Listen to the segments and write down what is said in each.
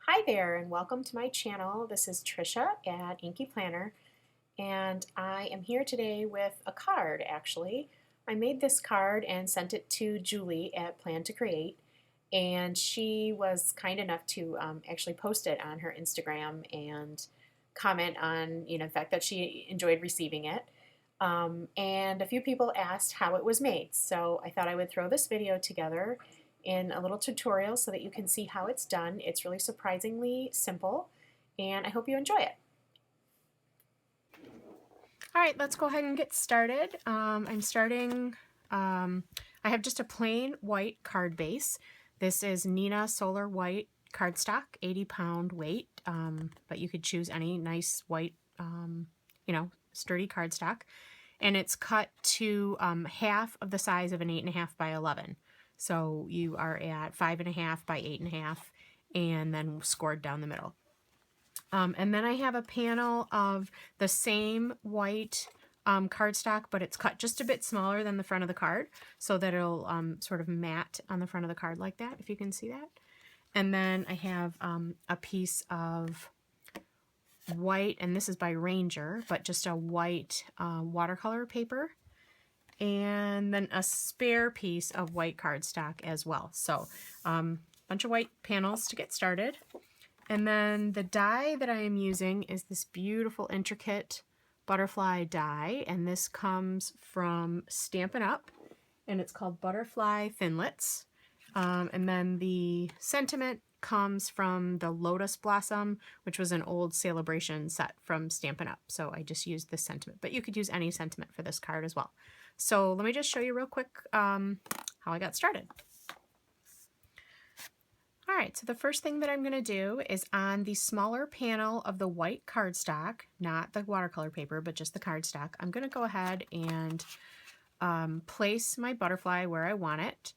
Hi there and welcome to my channel. This is Trisha at Inky Planner and I am here today with a card actually. I made this card and sent it to Julie at Plan to Create and she was kind enough to actually post it on her Instagram and comment on the fact that she enjoyed receiving it. And a few people asked how it was made, so I thought I would throw this video together in a little tutorial so that you can see how it's done. It's really surprisingly simple, and I hope you enjoy it. All right, let's go ahead and get started. I have just a plain white card base. This is Neenah Solar White cardstock, 80-pound weight, but you could choose any nice white, sturdy cardstock. And it's cut to half of the size of an 8.5 by 11. So you are at 5.5 by 8.5 and then scored down the middle. And then I have a panel of the same white cardstock, but it's cut just a bit smaller than the front of the card so that it'll sort of matte on the front of the card like that, if you can see that. And then I have a piece of white, and this is by Ranger, but just a white watercolor paper, and then a spare piece of white cardstock as well. So bunch of white panels to get started. And then the die that I am using is this beautiful intricate butterfly die, and this comes from Stampin' Up, and it's called Butterfly Thinlits. And then the sentiment comes from the Lotus Blossom, which was an old Celebration set from Stampin' Up. So I just used this sentiment, but you could use any sentiment for this card as well. So let me just show you real quick how I got started. All right, so the first thing that I'm going to do is on the smaller panel of the white cardstock, not the watercolor paper, but just the cardstock, I'm going to go ahead and place my butterfly where I want it.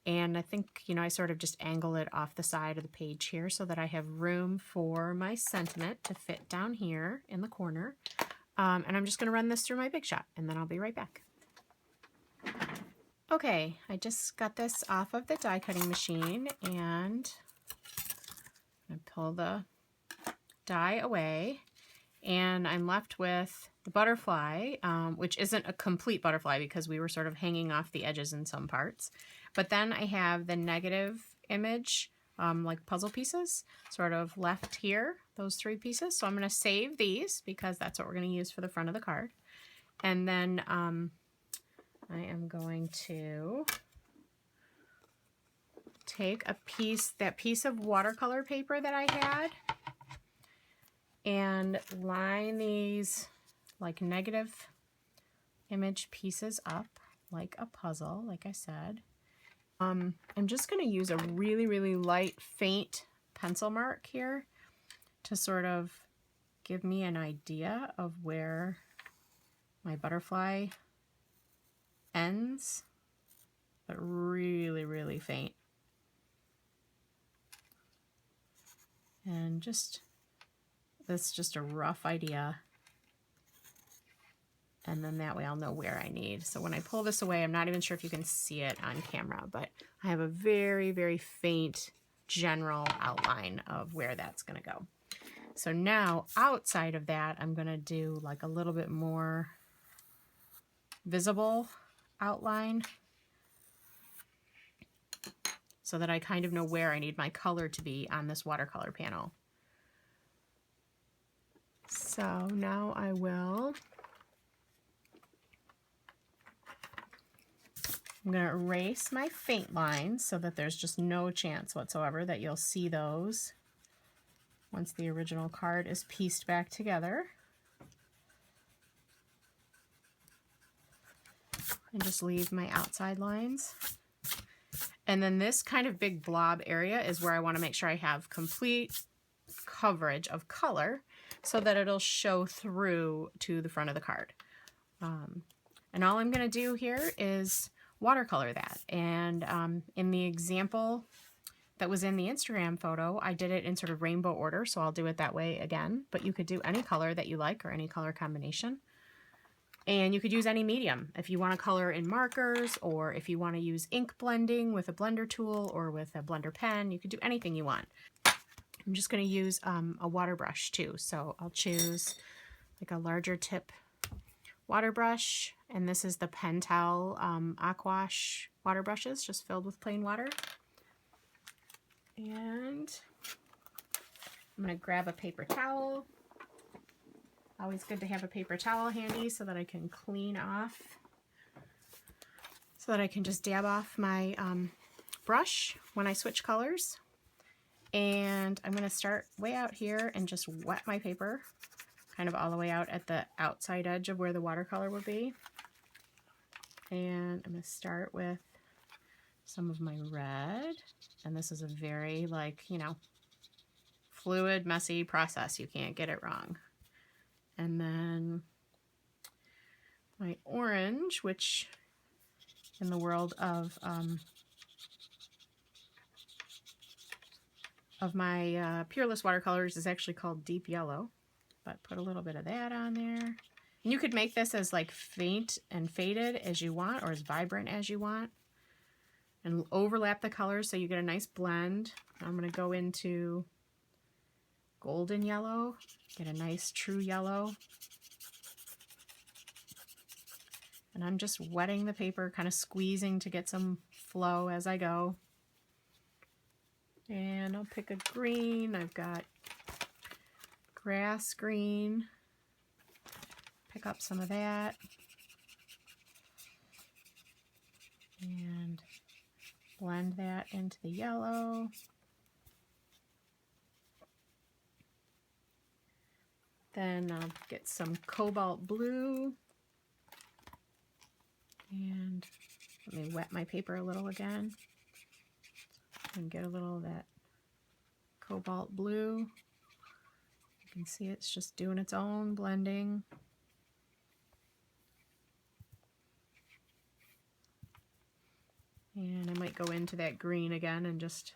And I think, I sort of just angle it off the side of the page here so that I have room for my sentiment to fit down here in the corner. And I'm just going to run this through my Big Shot, and then I'll be right back. Okay, I just got this off of the die cutting machine, and I pull the die away, and I'm left with the butterfly, which isn't a complete butterfly because we were sort of hanging off the edges in some parts. But then I have the negative image, like puzzle pieces, sort of left here, those 3 pieces. So I'm going to save these because that's what we're going to use for the front of the card. And then I am going to take that piece of watercolor paper that I had, and line these like negative image pieces up like a puzzle, like I said. I'm just going to use a really, really light, faint pencil mark here to sort of give me an idea of where my butterfly ends, but really, really faint. And that's just a rough idea. And then that way I'll know where I need. So when I pull this away, I'm not even sure if you can see it on camera, but I have a very, very faint general outline of where that's going to go. So now outside of that, I'm going to do like a little bit more visible outline so that I kind of know where I need my color to be on this watercolor panel. So now I'm going to erase my faint lines so that there's just no chance whatsoever that you'll see those once the original card is pieced back together. And just leave my outside lines. And then this kind of big blob area is where I want to make sure I have complete coverage of color so that it'll show through to the front of the card. And all I'm going to do here is watercolor that. And in the example that was in the Instagram photo, I did it in sort of rainbow order, so I'll do it that way again. But you could do any color that you like or any color combination. And you could use any medium if you want to color in markers, or if you want to use ink blending with a blender tool or with a blender pen. You could do anything you want. I'm just going to use a water brush too. So I'll choose like a larger tip water brush, and this is the Pentel Aquash water brushes, just filled with plain water. And I'm going to grab a paper towel. Always good to have a paper towel handy so that I can clean off, so that I can just dab off my brush when I switch colors. And I'm going to start way out here and just wet my paper kind of all the way out at the outside edge of where the watercolor would be. And I'm going to start with some of my red. And this is a very, like, you know, fluid, messy process. You can't get it wrong. And then my orange, which in the world of my Peerless watercolors is actually called Deep Yellow. But put a little bit of that on there. And you could make this as like faint and faded as you want, or as vibrant as you want. And overlap the colors so you get a nice blend. I'm going to go into golden yellow, get a nice true yellow. And I'm just wetting the paper, kind of squeezing to get some flow as I go. And I'll pick a green. I've got grass green. Pick up some of that. And blend that into the yellow. Then I'll get some cobalt blue. And let me wet my paper a little again. And get a little of that cobalt blue. You can see it's just doing its own blending. And I might go into that green again and just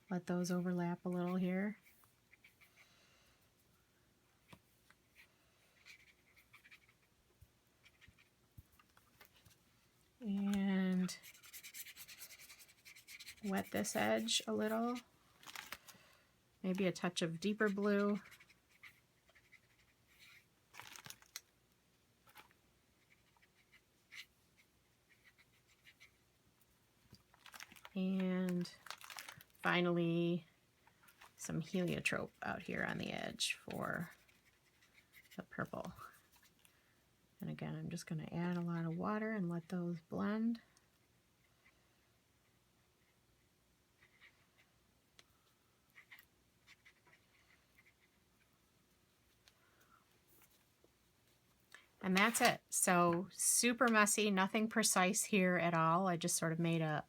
let those overlap a little here. And wet this edge a little. Maybe a touch of deeper blue. And finally, some heliotrope out here on the edge for the purple. And again, I'm just going to add a lot of water and let those blend. And that's it. So super messy, nothing precise here at all. I just sort of made a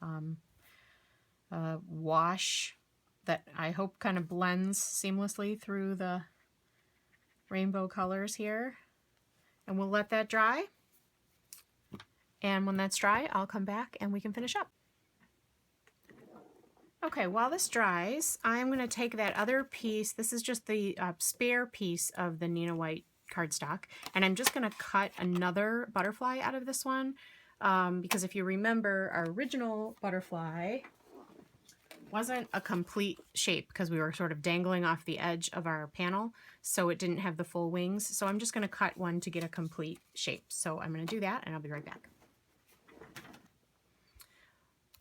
wash that I hope kind of blends seamlessly through the rainbow colors here. And we'll let that dry. And when that's dry, I'll come back and we can finish up. Okay, while this dries, I'm going to take that other piece. This is just the spare piece of the Neenah White cardstock. And I'm just going to cut another butterfly out of this one. Because if you remember, our original butterfly wasn't a complete shape because we were sort of dangling off the edge of our panel, so it didn't have the full wings. So I'm just going to cut one to get a complete shape. So I'm going to do that and I'll be right back.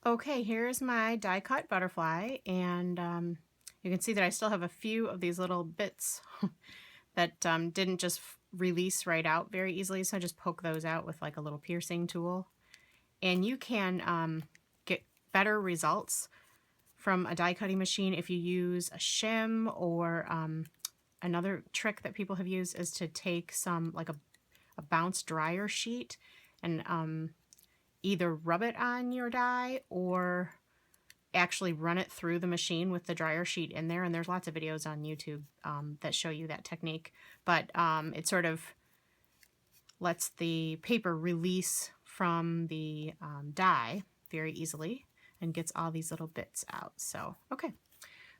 Okay, here's my die cut butterfly, and you can see that I still have a few of these little bits that didn't just release right out very easily, so I just poke those out with like a little piercing tool. And you can get better results from a die cutting machine if you use a shim, or another trick that people have used is to take some, like a bounce dryer sheet and either rub it on your die or actually run it through the machine with the dryer sheet in there. And there's lots of videos on YouTube that show you that technique, but it sort of lets the paper release from the die very easily and gets all these little bits out. So, okay.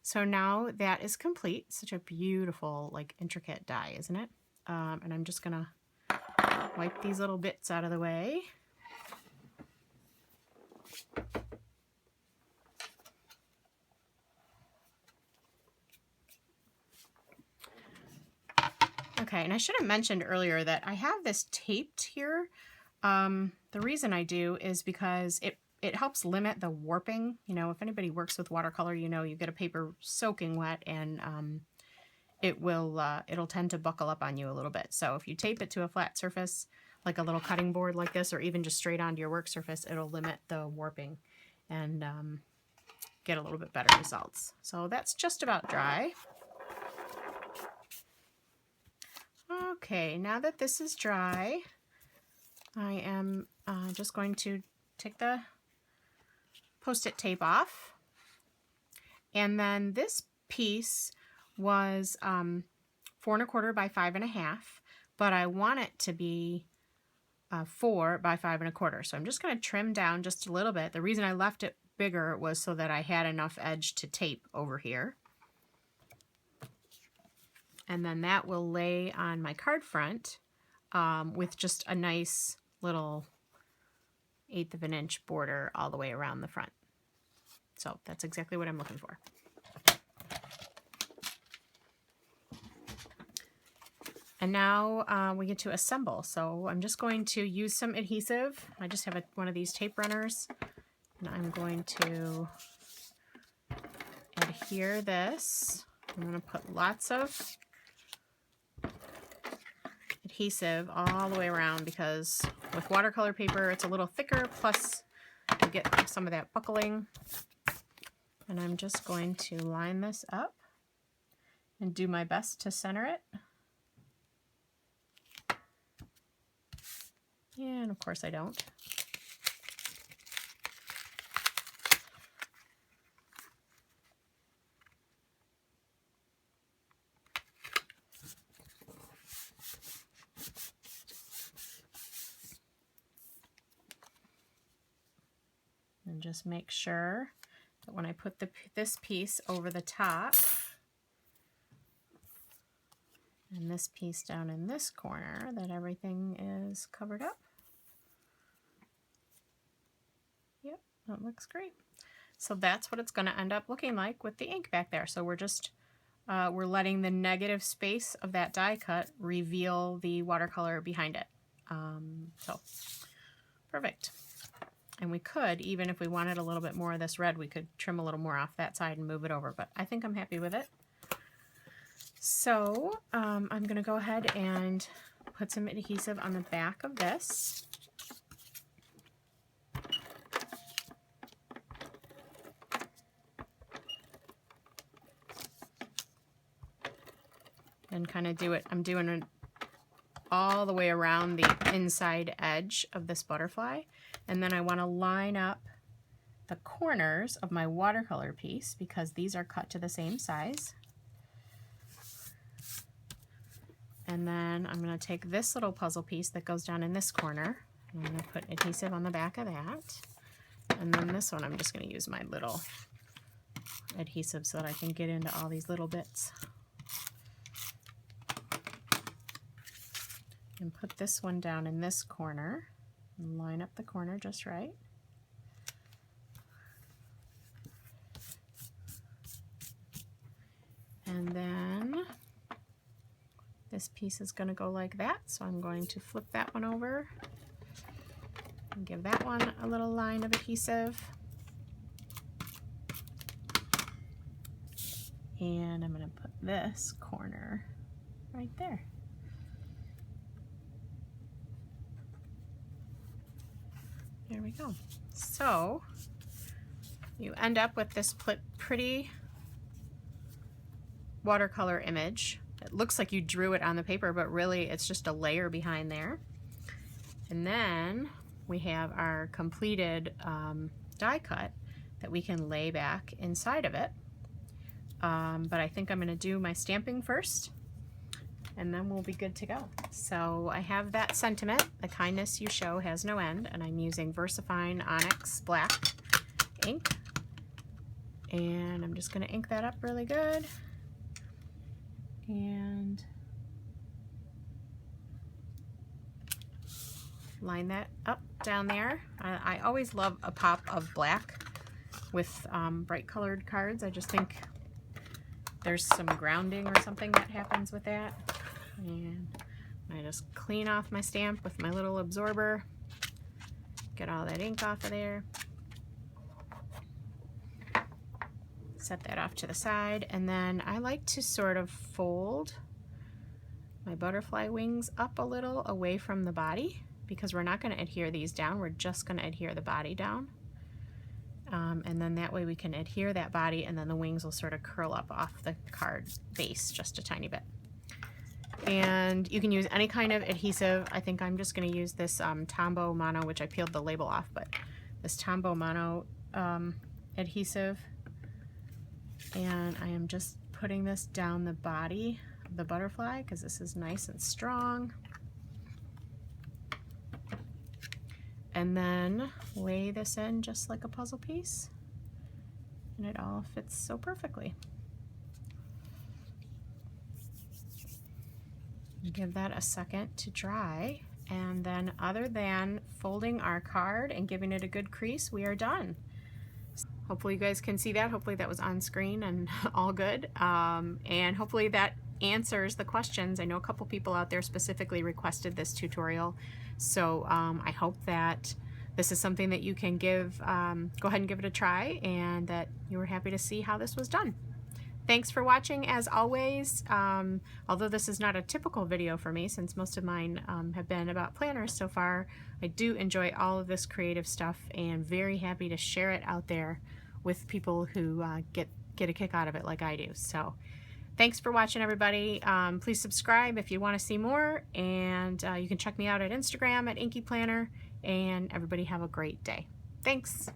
So now that is complete. Such a beautiful, like, intricate die, isn't it? And I'm just gonna wipe these little bits out of the way. Okay, and I should have mentioned earlier that I have this taped here. The reason I do is because it helps limit the warping. You know, if anybody works with watercolor, you know, you get a paper soaking wet and it'll tend to buckle up on you a little bit. So if you tape it to a flat surface, like a little cutting board like this, or even just straight onto your work surface, it'll limit the warping and get a little bit better results. So that's just about dry. Okay, now that this is dry, I am just going to take the Post-it tape off. And then this piece was 4 1/4 by 5 1/2, but I want it to be 4 by 5 1/4. So I'm just going to trim down just a little bit. The reason I left it bigger was so that I had enough edge to tape over here. And then that will lay on my card front with just a nice little 1/8 of an inch border all the way around the front. So that's exactly what I'm looking for. And now we get to assemble. So I'm just going to use some adhesive. I just have one of these tape runners, and I'm going to adhere this. I'm going to put lots of adhesive all the way around because with watercolor paper it's a little thicker, plus you get some of that buckling. And I'm just going to line this up and do my best to center it. And of course I don't. And just make sure that when I put this piece over the top and this piece down in this corner, that everything is covered up. Yep, that looks great. So that's what it's going to end up looking like with the ink back there. So we're just we're letting the negative space of that die cut reveal the watercolor behind it. So perfect. And we could, even if we wanted a little bit more of this red, we could trim a little more off that side and move it over, but I think I'm happy with it. So I'm going to go ahead and put some adhesive on the back of this. And kind of do it, I'm doing it all the way around the inside edge of this butterfly. And then I want to line up the corners of my watercolor piece because these are cut to the same size. And then I'm going to take this little puzzle piece that goes down in this corner. I'm going to put adhesive on the back of that. And then this one I'm just going to use my little adhesive so that I can get into all these little bits. And put this one down in this corner and line up the corner just right. And then this piece is going to go like that, so I'm going to flip that one over and give that one a little line of adhesive. And I'm going to put this corner right there. There we go. So you end up with this pretty watercolor image. It looks like you drew it on the paper, but really it's just a layer behind there. And then we have our completed die cut that we can lay back inside of it. But I think I'm going to do my stamping first, and then we'll be good to go. So I have that sentiment, "The kindness you show has no end," and I'm using VersaFine Onyx Black ink. And I'm just going to ink that up really good. And line that up down there. I always love a pop of black with bright colored cards. I just think there's some grounding or something that happens with that. And I just clean off my stamp with my little absorber. Get all that ink off of there. Set that off to the side, and then I like to sort of fold my butterfly wings up a little away from the body, because we're not going to adhere these down, we're just going to adhere the body down. And then that way we can adhere that body, and then the wings will sort of curl up off the card base just a tiny bit. And you can use any kind of adhesive. I think I'm just going to use this Tombow Mono, which I peeled the label off, but this Tombow Mono adhesive. And I am just putting this down the body of the butterfly because this is nice and strong. And then lay this in just like a puzzle piece, and it all fits so perfectly. Give that a second to dry, and then other than folding our card and giving it a good crease, we are done. Hopefully you guys can see that. Hopefully that was on screen and all good. And hopefully that answers the questions. I know a couple people out there specifically requested this tutorial. So I hope that this is something that you can give, go ahead and give it a try, and that you were happy to see how this was done. Thanks for watching as always. Although this is not a typical video for me, since most of mine have been about planners so far, I do enjoy all of this creative stuff and very happy to share it out there with people who get a kick out of it like I do. So thanks for watching, everybody. Please subscribe if you want to see more, and you can check me out at Instagram at Inky Planner, and everybody have a great day. Thanks.